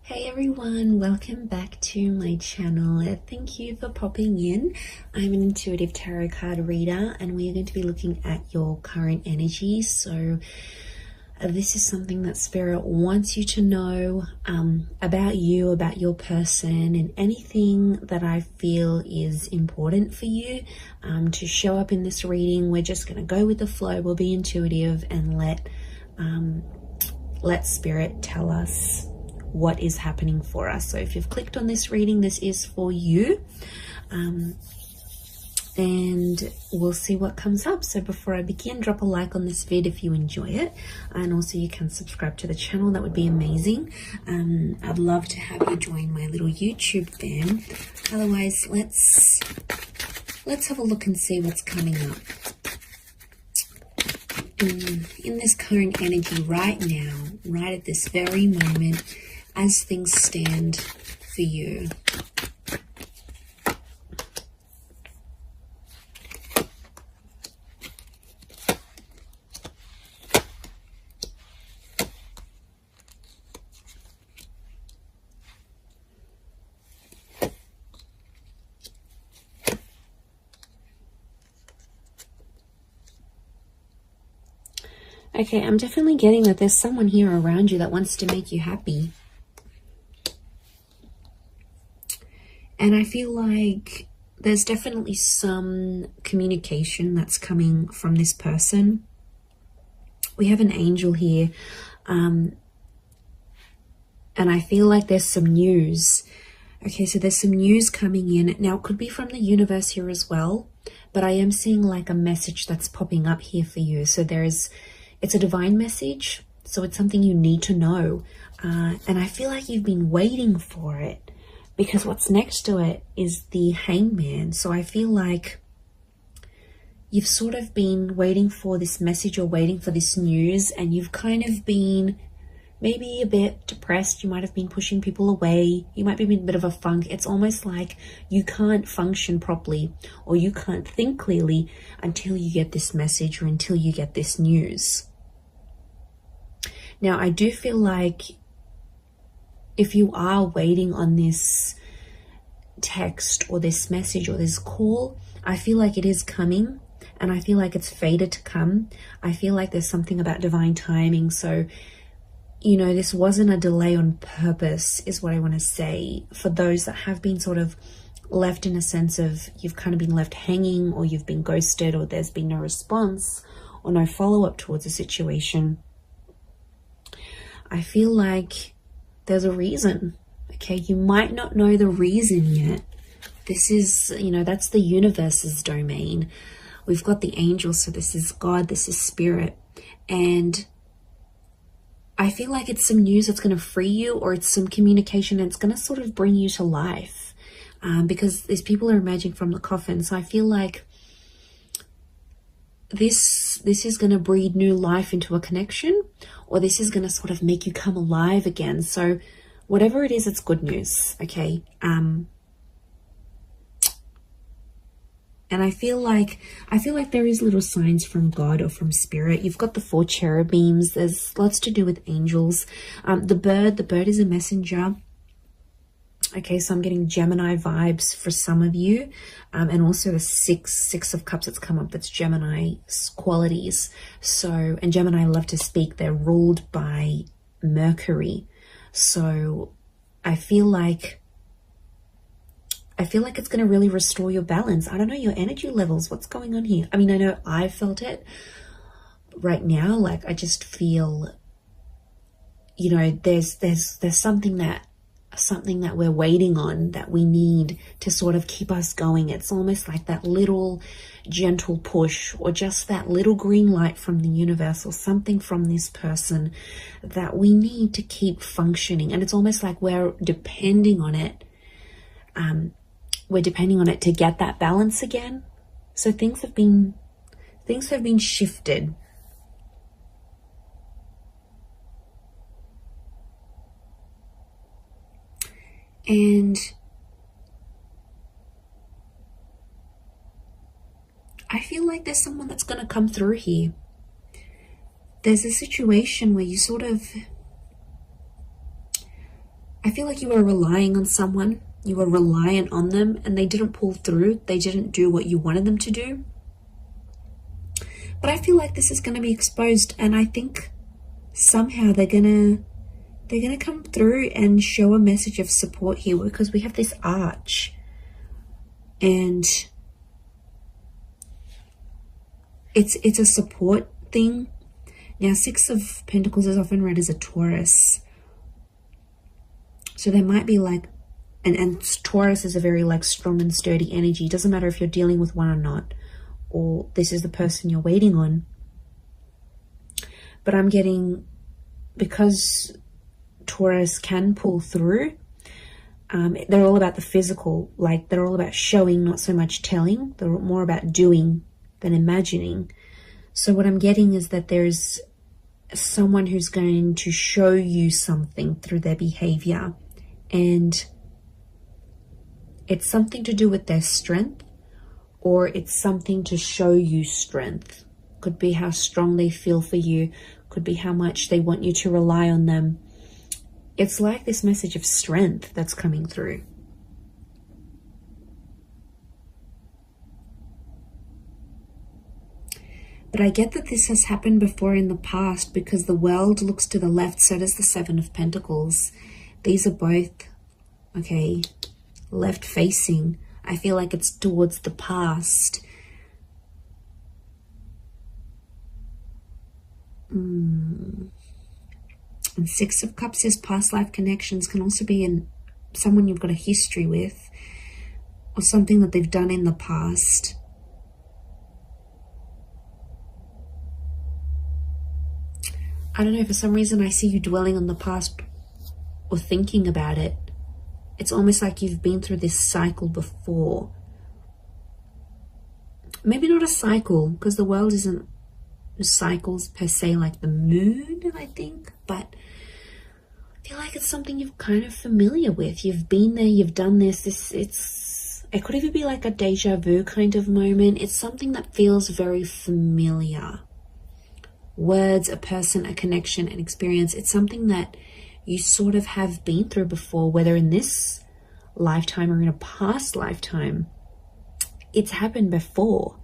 Hey everyone, welcome back to my channel. Thank you for popping in. I'm an intuitive tarot card reader and we are going to be looking at your current energy. So this is something that Spirit wants you to know about you, about your person, and anything that I feel is important for you to show up in this reading. We're just going to go with the flow. We'll be intuitive and let Spirit tell us what is happening for us. So if you've clicked on this reading, this is for you, and we'll see what comes up. So before I begin, drop a like on this vid if you enjoy it, and also you can subscribe to the channel. That would be amazing. I'd love to have you join my little YouTube fam. Otherwise, let's have a look and see what's coming up in this current energy right now, right at this very moment, as things stand for you. Okay, I'm definitely getting that there's someone here around you that wants to make you happy. And I feel like there's definitely some communication that's coming from this person. We have an angel here. And I feel like there's some news. Okay, so there's some news coming in. Now, it could be from the universe here as well. But I am seeing like a message that's popping up here for you. So it's a divine message. So it's something you need to know. And I feel like you've been waiting for it, because what's next to it is the Hangman. So I feel like you've sort of been waiting for this message or waiting for this news, and you've kind of been maybe a bit depressed. You might have been pushing people away. You might be in a bit of a funk. It's almost like you can't function properly or you can't think clearly until you get this message or until you get this news. Now, I do feel like if you are waiting on this text or this message or this call, I feel like it is coming, and I feel like it's fated to come. I feel like there's something about divine timing. So, you know, this wasn't a delay on purpose, is what I want to say. For those that have been sort of left in a sense of you've kind of been left hanging, or you've been ghosted, or there's been no response or no follow-up towards a situation, I feel like there's a reason. Okay, you might not know the reason yet. This is, you know, that's the universe's domain. We've got the angels, so this is God, this is Spirit. And I feel like it's some news that's going to free you, or it's some communication and it's going to sort of bring you to life, because these people are emerging from the coffin. So I feel like this is going to breathe new life into a connection, or this is going to sort of make you come alive again. So whatever it is, it's good news. Okay. And I feel like there is little signs from God or from Spirit. You've got the 4 cherubims. There's lots to do with angels. The bird is a messenger. Okay, so I'm getting Gemini vibes for some of you. And also the six of cups that's come up, that's Gemini qualities. So, and Gemini love to speak. They're ruled by Mercury. So I feel like it's going to really restore your balance. I don't know, your energy levels. What's going on here? I mean, I know I felt it right now. Like, I just feel, you know, there's something that we're waiting on, that we need to sort of keep us going. It's almost like that little gentle push, or just that little green light from the universe, or something from this person that we need to keep functioning. And it's almost like we're depending on it. We're depending on it to get that balance again. So things have been shifted. And I feel like there's someone that's going to come through here. There's a situation where you sort of I feel like you were relying on someone, you were reliant on them, and they didn't pull through. They didn't do what you wanted them to do. But I feel like this is going to be exposed, and I think somehow they're gonna come through and show a message of support here, because we have this arch, and it's a support thing. Now, Six of Pentacles is often read as a Taurus, so there might be like, and Taurus is a very like strong and sturdy energy. It doesn't matter if you're dealing with one or not, or this is the person you're waiting on. But I'm getting, because Taurus can pull through, they're all about the physical, like they're all about showing, not so much telling. They're more about doing than imagining. So what I'm getting is that there's someone who's going to show you something through their behavior, and it's something to do with their strength, or it's something to show you strength. Could be how strong they feel for you, could be how much they want you to rely on them. It's like this message of strength that's coming through. But I get that this has happened before in the past, because the World looks to the left, so does the Seven of Pentacles. These are both, okay, left facing. I feel like it's towards the past. And Six of Cups is past life connections. Can also be in someone you've got a history with, or something that they've done in the past. I don't know, for some reason I see you dwelling on the past or thinking about it. It's almost like you've been through this cycle before. Maybe not a cycle, because the world isn't cycles per se, like the moon, I think. But I feel like it's something you're kind of familiar with. You've been there, you've done this. It could even be like a deja vu kind of moment. It's something that feels very familiar. Words, a person, a connection, an experience. It's something that you sort of have been through before, whether in this lifetime or in a past lifetime. It's happened before.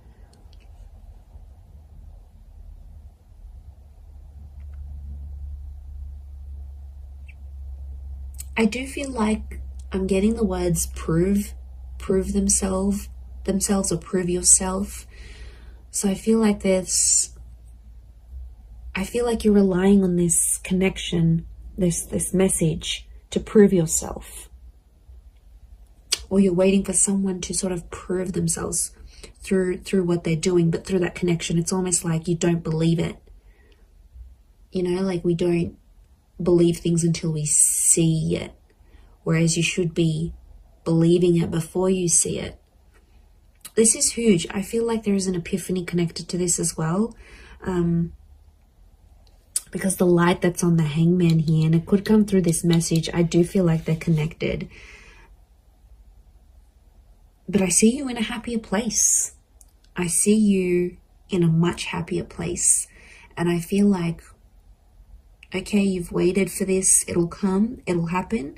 I do feel like I'm getting the words prove themselves or prove yourself. So I feel like you're relying on this connection, this message to prove yourself. Or you're waiting for someone to sort of prove themselves through what they're doing, but through that connection. It's almost like you don't believe it. You know, like we don't believe things until we see it, whereas you should be believing it before you see it. This is huge. I feel like there is an epiphany connected to this as well, because the light that's on the Hangman here, and it could come through this message. I do feel like they're connected, but I see you in a happier place. I see you in a much happier place, and I feel like, okay, you've waited for this, it'll come, it'll happen,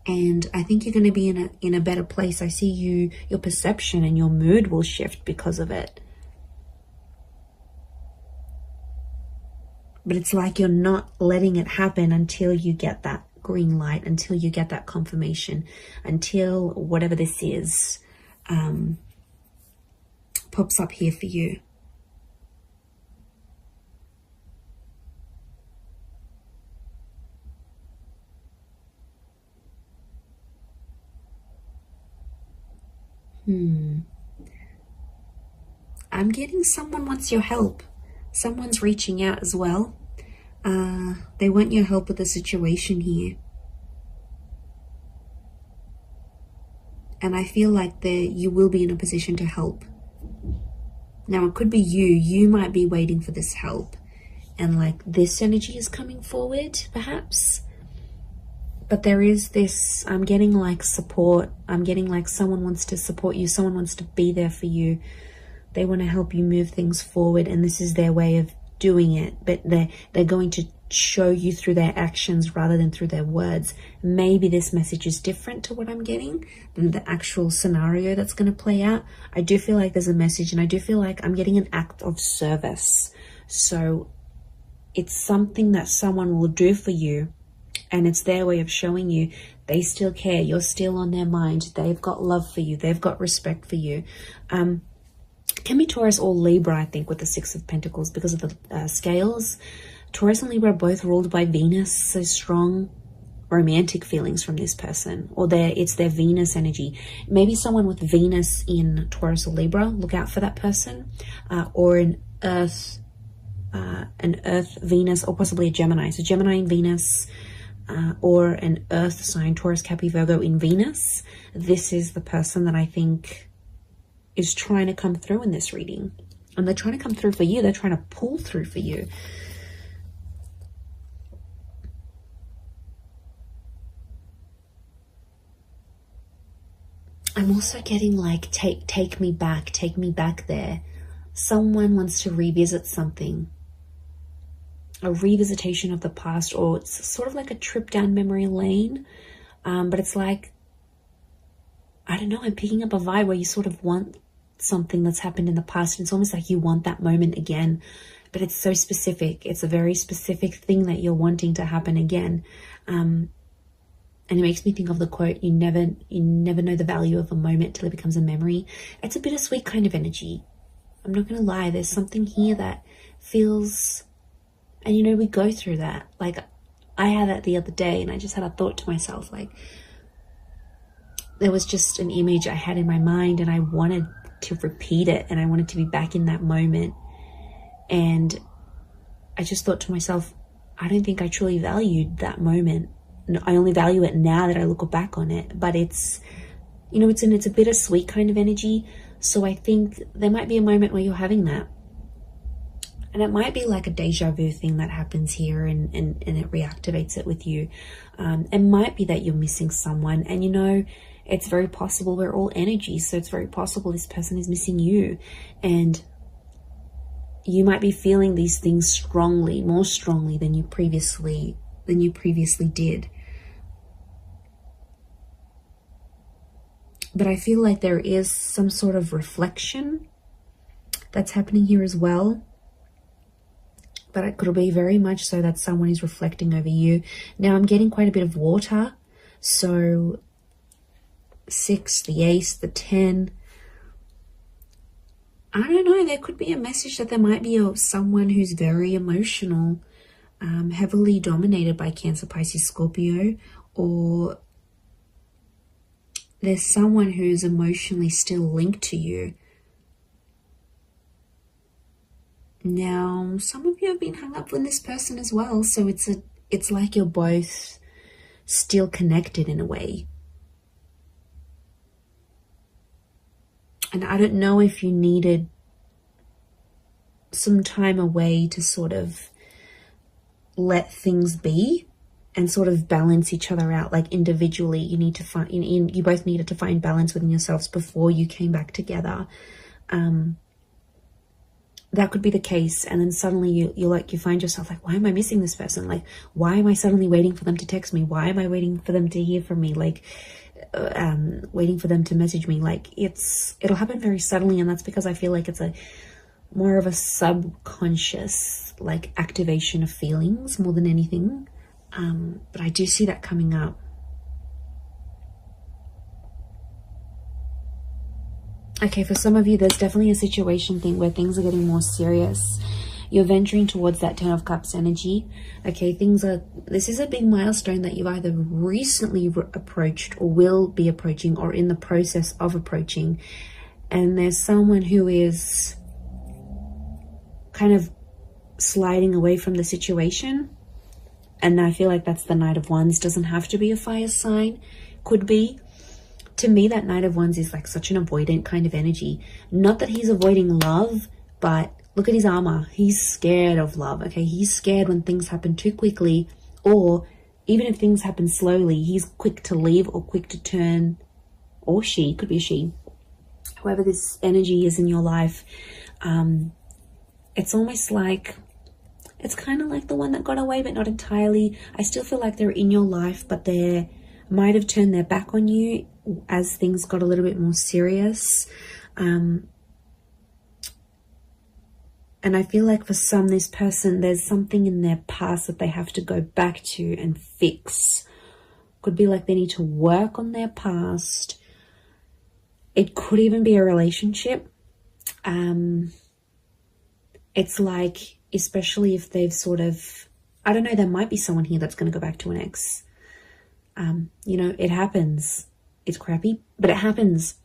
and I think you're going to be in a better place. I see your perception and your mood will shift because of it. But it's like you're not letting it happen until you get that green light, until you get that confirmation, until whatever this is pops up here for you. I'm getting someone wants your help. Someone's reaching out as well. They want your help with the situation here. And I feel like you will be in a position to help. Now, it could be you might be waiting for this help, and like this energy is coming forward perhaps. But there is this, I'm getting like support. I'm getting like someone wants to support you. Someone wants to be there for you. They want to help you move things forward, and this is their way of doing it. But they're going to show you through their actions rather than through their words. Maybe this message is different to what I'm getting than the actual scenario that's going to play out. I do feel like there's a message, and I do feel like I'm getting an act of service. So it's something that someone will do for you, and it's their way of showing you they still care. You're still on their mind. They've got love for you. They've got respect for you. Can be Taurus or Libra, I think, with the Six of Pentacles because of the scales. Taurus and Libra are both ruled by Venus, so strong romantic feelings from this person, or it's their Venus energy. Maybe someone with Venus in Taurus or Libra, look out for that person, or an Earth Venus, or possibly a Gemini. So Gemini in Venus, or an Earth sign, Taurus, Capri, Virgo in Venus. This is the person that I think is trying to come through in this reading, and they're trying to come through for you. They're trying to pull through for you. I'm also getting like, take me back there. Someone wants to revisit something, a revisitation of the past, or it's sort of like a trip down memory lane. But it's like, I don't know, I'm picking up a vibe where you sort of want something that's happened in the past, and it's almost like you want that moment again, but it's so specific. It's a very specific thing that you're wanting to happen again. And it makes me think of the quote, you never know the value of a moment till it becomes a memory. It's a bittersweet kind of energy. I'm not going to lie. There's something here that feels, and you know, we go through that. Like, I had that the other day, and I just had a thought to myself, like, there was just an image I had in my mind, and I wanted to repeat it, and I wanted to be back in that moment. And I just thought to myself, I don't think I truly valued that moment. I only value it now that I look back on it. But it's, you know, it's a bittersweet kind of energy. So I think there might be a moment where you're having that. And it might be like a deja vu thing that happens here, and it reactivates it with you. It might be that you're missing someone, and you know, it's very possible. We're all energy, so it's very possible this person is missing you, and you might be feeling these things strongly, more strongly than you previously did. But I feel like there is some sort of reflection that's happening here as well. But it could be very much so that someone is reflecting over you. Now I'm getting quite a bit of water. So 6, the ace, the 10. I don't know. There could be a message that there might be someone who's very emotional, heavily dominated by Cancer, Pisces, Scorpio, or there's someone who's emotionally still linked to you. Now, some of you have been hung up with this person as well, so it's like you're both still connected in a way. And I don't know if you needed some time away to sort of let things be and sort of balance each other out. Like individually, you need to find, you both needed to find balance within yourselves before you came back together. That could be the case. And then suddenly you find yourself like, why am I missing this person? Like, why am I suddenly waiting for them to text me? Why am I waiting for them to hear from me? Like, waiting for them to message me. Like, it'll happen very suddenly. And that's because I feel like it's more of a subconscious, like, activation of feelings more than anything. But I do see that coming up. Okay, for some of you, there's definitely a situation thing where things are getting more serious. You're venturing towards that 10 of Cups energy. Okay, this is a big milestone that you've either recently approached or will be approaching or in the process of approaching. And there's someone who is kind of sliding away from the situation. And I feel like that's the Knight of Wands. Doesn't have to be a fire sign. Could be. To me, that Knight of Wands is like such an avoidant kind of energy. Not that he's avoiding love, but look at his armor. He's scared of love, okay? He's scared when things happen too quickly, or even if things happen slowly, he's quick to leave or quick to turn, or she, could be a she. Whoever this energy is in your life, it's almost like It's kind of like the one that got away, but not entirely. I still feel like they're in your life, but they might have turned their back on you as things got a little bit more serious. And I feel like for some, this person, there's something in their past that they have to go back to and fix. Could be like they need to work on their past. It could even be a relationship. It's like, especially if they've sort of, I don't know, there might be someone here that's going to go back to an ex. You know, it happens. It's crappy, but it happens.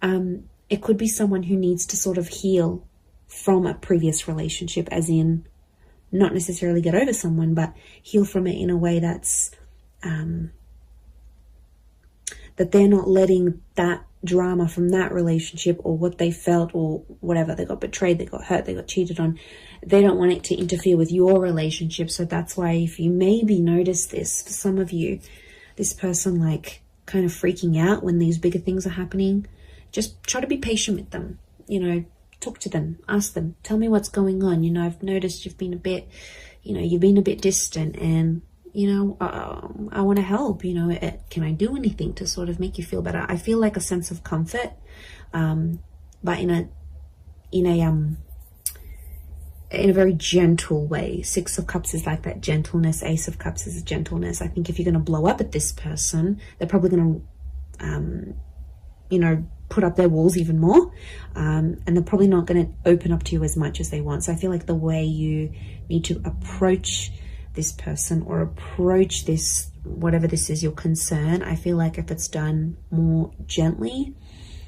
It could be someone who needs to sort of heal from a previous relationship, as in not necessarily get over someone, but heal from it in a way that's that they're not letting that drama from that relationship or what they felt or whatever, they got betrayed, they got hurt, they got cheated on, they don't want it to interfere with your relationship. So that's why, if you maybe notice this, for some of you, this person like kind of freaking out when these bigger things are happening, just try to be patient with them. You know, talk to them, ask them, tell me what's going on. You know, I've noticed you've been a bit, you've been a bit distant, and I want to help. Can I do anything to sort of make you feel better? I feel like a sense of comfort, but in a very gentle way. Six of Cups is like that gentleness. Ace of Cups is gentleness. I think if you're going to blow up at this person, they're probably going to, put up their walls even more, and they're probably not going to open up to you as much as they want. So I feel like the way you need to approach this person or approach this, whatever this is, your concern, I feel like if it's done more gently,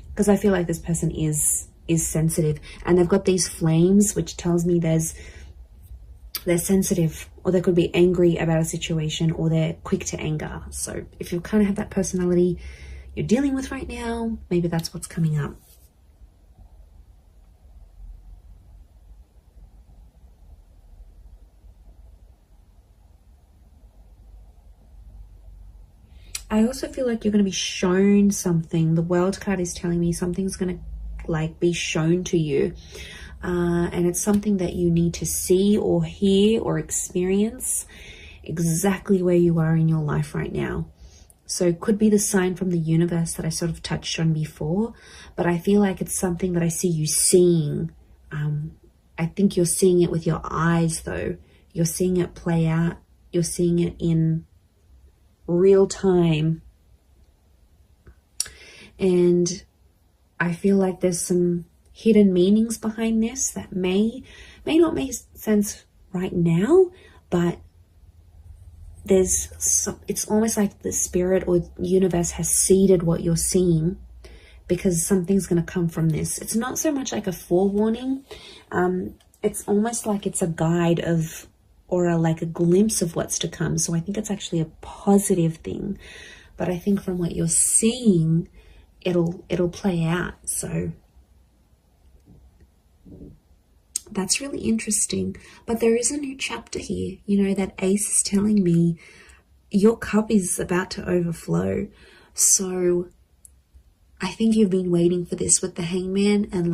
because I feel like this person is sensitive, and they've got these flames, which tells me they're sensitive, or they could be angry about a situation, or they're quick to anger. So if you kind of have that personality you're dealing with right now, maybe that's what's coming up. I also feel like you're going to be shown something. The World card is telling me something's going to be shown to you, and it's something that you need to see or hear or experience exactly where you are in your life right now. So it could be the sign from the universe that I sort of touched on before, but I feel like it's something that I see you seeing. I think you're seeing it with your eyes, though. You're seeing it play out. You're seeing it in real time. And I feel like there's some hidden meanings behind this that may not make sense right now, but it's almost like the spirit or universe has seeded what you're seeing, because something's going to come from this. It's not so much like a forewarning. It's almost like it's a guide of, or like a glimpse of what's to come. So I think it's actually a positive thing, but I think from what you're seeing, it'll play out. So that's really interesting. But there is a new chapter here. That Ace is telling me your cup is about to overflow. So I think you've been waiting for this with the Hangman, and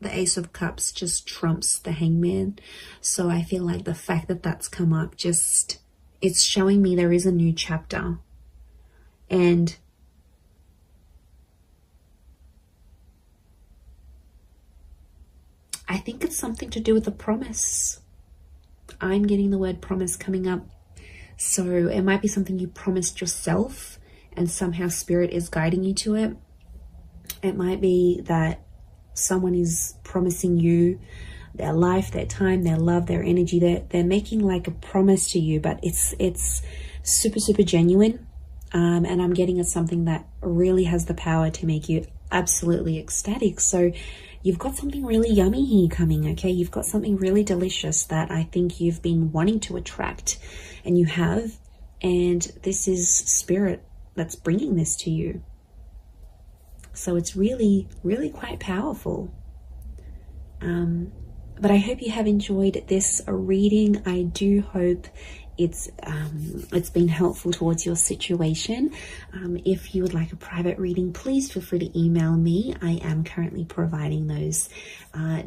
the Ace of Cups just trumps the Hangman. So I feel like the fact that that's come up, it's showing me there is a new chapter. And I think it's something to do with a promise. I'm getting the word promise coming up. So it might be something you promised yourself, and somehow spirit is guiding you to it. It might be that someone is promising you their life, their time, their love, their energy. They're making like a promise to you, but it's super, super genuine. And I'm getting it's something that really has the power to make you absolutely ecstatic. So you've got something really yummy here coming, okay? You've got something really delicious that I think you've been wanting to attract, and you have. And this is spirit that's bringing this to you. So it's really, really quite powerful. But I hope you have enjoyed this reading. I do hope it's been helpful towards your situation. If you would like a private reading, please feel free to email me. I am currently providing those.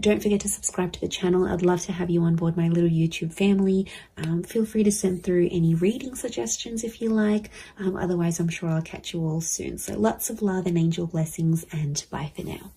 Don't forget to subscribe to the channel. I'd love to have you on board my little YouTube family. Feel free to send through any reading suggestions if you like. Otherwise, I'm sure I'll catch you all soon. So lots of love and angel blessings, and bye for now.